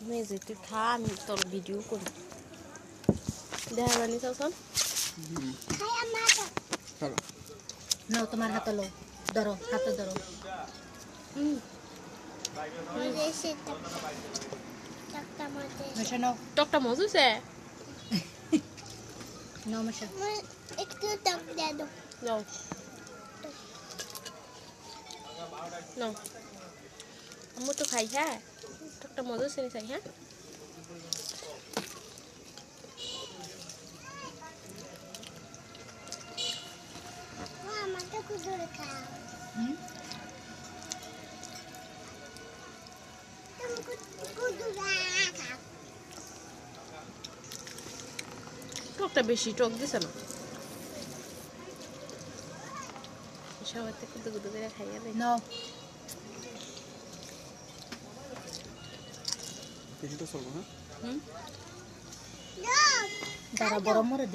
মেজে তুই খা আমি তোর ভিডিও করি দেখা জানি চাচন নাও তোমার হাতে লো ধরো হাতে ধরো মেশা নাও টকটা মজুছে নাও মেশা একটু টক দিয়ে দাও নাও নাও আম্মু তো খাই হ্যাঁ টকটা মজুছে নি চাই হ্যাঁ আমাকে কুদরে খাও তুমি কুদরে খাও টকটা বেশি টক দিছে না সবাই তো কুদু কুদু করে খাইয়া দেয় নাও কিছুটা চলবো হ্যাঁ দাঁড়া বড় মরে